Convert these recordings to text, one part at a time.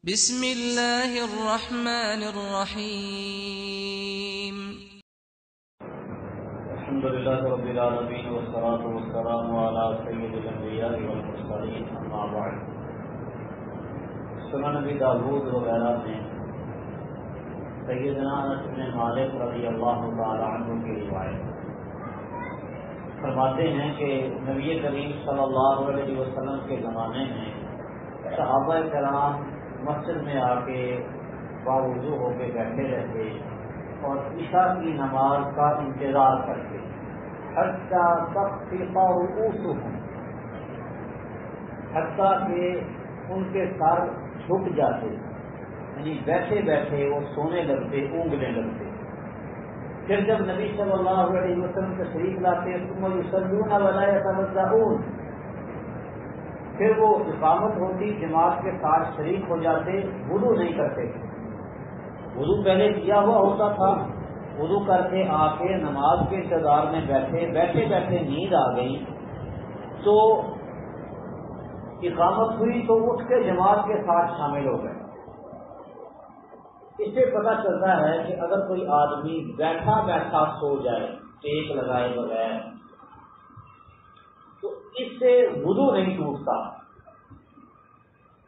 بسم اللہ الرحمن الرحیم الحمد للہ رب العالمین والصلاة والسلام علی سید الانبیاء والمرسلین اما بعد۔ سنن نبی داؤد وغیرہ میں سیدنا انس بن مالک رضی اللہ تعالی عنہ کی روایت فرماتے ہیں کہ نبی کریم صلی اللہ علیہ وسلم کے زمانے میں صحابہ کرام مسجد میں آ کے باوضو ہو کے بیٹھے رہتے اور عشاء کی نماز کا انتظار کرتے حتیٰ کہ ان کے سر جھک جاتے، یعنی بیٹھے بیٹھے وہ سونے لگتے، اونگنے لگتے۔ پھر جب نبی صلی اللہ علیہ وسلم تشریف لاتے ثم یصلون ولا یتوضؤون، پھر وہ اقامت ہوتی، جماعت کے ساتھ شریک ہو جاتے، وضو نہیں کرتے۔ وضو پہلے کیا ہوا ہوتا تھا، وضو کر کے آ کے نماز کے انتظار میں بیٹھے بیٹھے نیند آ گئی تو اقامت ہوئی تو اٹھ کے جماعت کے ساتھ شامل ہو گئے۔ اس سے پتہ چلتا ہے کہ اگر کوئی آدمی بیٹھا بیٹھا سو جائے ٹیک لگائے بغیر تو اس سے وضو نہیں ٹوٹتا،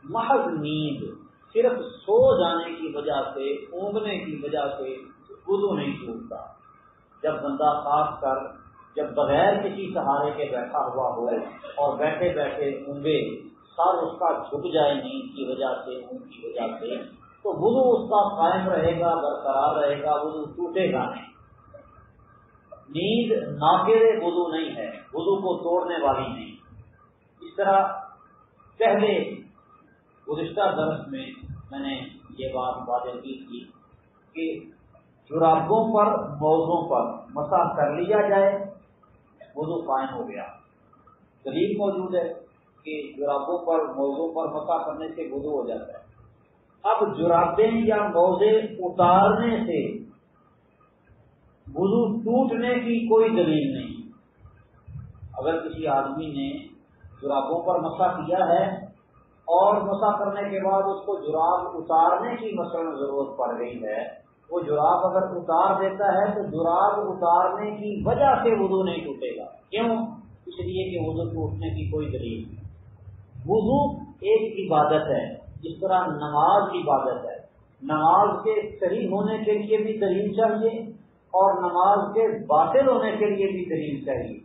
محض نیند، صرف سو جانے کی وجہ سے، اونگنے کی وجہ سے وضو نہیں ٹوٹتا۔ جب بندہ خاص کر جب بغیر کسی سہارے کے بیٹھا ہوا ہو اور بیٹھے بیٹھے اونگے، سر اس کا جھک جائے نیند کی وجہ سے، اونگ کی وجہ سے، تو وضو اس کا قائم رہے گا، برقرار رہے گا، وضو ٹوٹے گا نہیں۔ نیند ناقض وضو نہیں ہے، وضو کو توڑنے والی نہیں۔ اس طرح پہلے گزشتہ درس میں نے یہ بات واضح کی تھی کہ جرابوں پر موزوں پر مسح کر لیا جائے، وضو قائم ہو گیا۔ دلیل موجود ہے کہ جرابوں پر موزوں پر مسح کرنے سے وضو ہو جاتا ہے۔ اب جرابیں یا موزے اتارنے سے وضو ٹوٹنے کی کوئی دلیل نہیں۔ اگر کسی آدمی نے جرابوں پر مسح کیا ہے اور مسح کرنے کے بعد اس کو جراب اتارنے کی مثلاً ضرورت پڑ گئی ہے، وہ جراب اگر اتار دیتا ہے تو جراب اتارنے کی وجہ سے وضو نہیں ٹوٹے گا۔ کیوں؟ اس لیے کہ وضو ٹوٹنے کی کوئی دلیل نہیں۔ وضو ایک عبادت ہے، جس طرح نماز عبادت ہے۔ نماز کے صحیح ہونے کے لیے بھی دلیل چاہیے اور نماز کے باطل ہونے کے لیے بھی دلیل چاہیے۔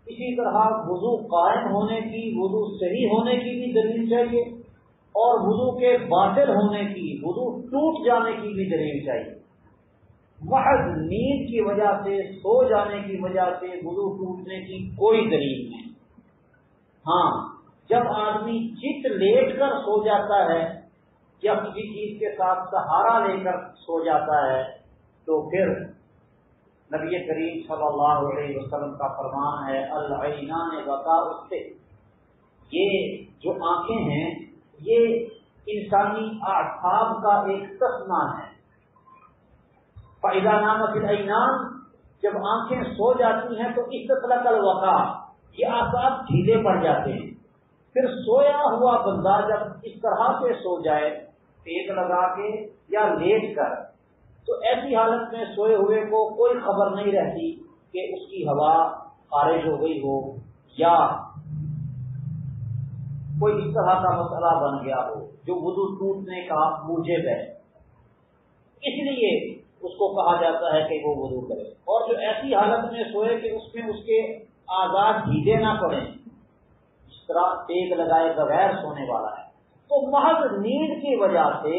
اسی طرح وضو قائم ہونے کی، وضو صحیح ہونے کی بھی دلیل چاہیے اور وضو کے باطل ہونے کی، وضو ٹوٹ جانے کی بھی دلیل چاہیے۔ محض نیند کی وجہ سے، سو جانے کی وجہ سے وضو ٹوٹنے کی کوئی دلیل نہیں۔ ہاں، جب آدمی چت لیٹ کر سو جاتا ہے یا کسی چیز کے ساتھ سہارا لے کر سو جاتا ہے تو پھر نبی کریم صلی اللہ علیہ وسلم کا فرمان ہے العینان وقاء الصحۃ، یہ جو آنکھیں ہیں یہ انسانی اعصاب کا ایک تسمہ ہے۔ فاذا نامت العینان، جب آنکھیں سو جاتی ہیں تو استطلق الوقاء، یہ اعصاب ڈھیلے پڑ جاتے ہیں۔ پھر سویا ہوا بندہ جب اس طرح سے سو جائے ٹیک لگا کے یا لیٹ کر، تو ایسی حالت میں سوئے ہوئے کو کوئی خبر نہیں رہتی کہ اس کی ہوا خارج ہو گئی ہو یا کوئی اس طرح کا مسئلہ بن گیا ہو جو وضو ٹوٹنے کا موجب ہے۔ اس لیے اس کو کہا جاتا ہے کہ وہ وضو کرے۔ اور جو ایسی حالت میں سوئے کہ اس میں اس کے اعضاء ڈھیلے نہ پڑیں، اس طرح ٹیک لگائے بغیر سونے والا ہے، تو محض نیند کی وجہ سے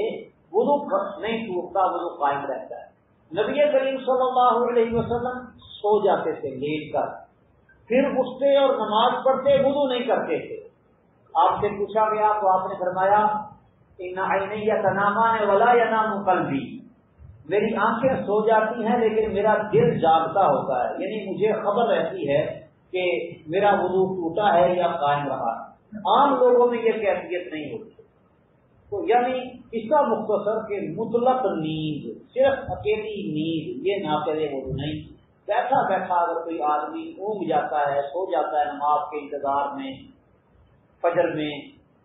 وضو نہیں ٹوٹتا، وضو قائم رہتا ہے۔ نبی کریم صلی اللہ علیہ وسلم سو جاتے تھے لیٹ کر، پھر اٹھتے اور نماز پڑھتے، وضو نہیں کرتے تھے۔ آپ سے پوچھا گیا تو آپ نے فرمایا ان عینی تنامان ولا ینام قلبی، میری آنکھیں سو جاتی ہیں لیکن میرا دل جاگتا ہوتا ہے، یعنی مجھے خبر رہتی ہے کہ میرا وضو ٹوٹا ہے یا قائم رہا۔ عام لوگوں میں یہ کیفیت نہیں ہوتی۔ تو یعنی اس کا مختصر کہ مطلق نیند، صرف اکیلی نیند، یہ ناقض وضو نہیں۔ بیٹھا بیٹھا اگر کوئی آدمی اونگ جاتا ہے، سو جاتا ہے نماز کے انتظار میں، فجر میں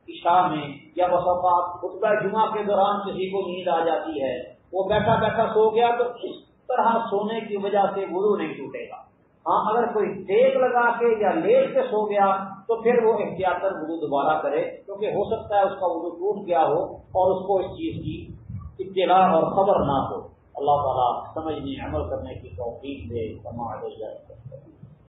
عشاء میں یا بس اوقات خطبہ جمعہ کے دوران کسی کو نیند آ جاتی ہے، وہ بیٹھا بیٹھا سو گیا، تو اس طرح سونے کی وجہ سے وضو نہیں ٹوٹے گا۔ ہاں اگر کوئی ٹیک لگا کے یا لیٹ کے سو گیا تو پھر وہ احتیاطاً وضو دوبارہ کرے، کیونکہ ہو سکتا ہے اس کا وضو ٹوٹ گیا ہو اور اس کو اس چیز کی اطلاع اور خبر نہ ہو۔ اللہ تعالیٰ سمجھنے عمل کرنے کی توفیق دے۔ سماع علیہ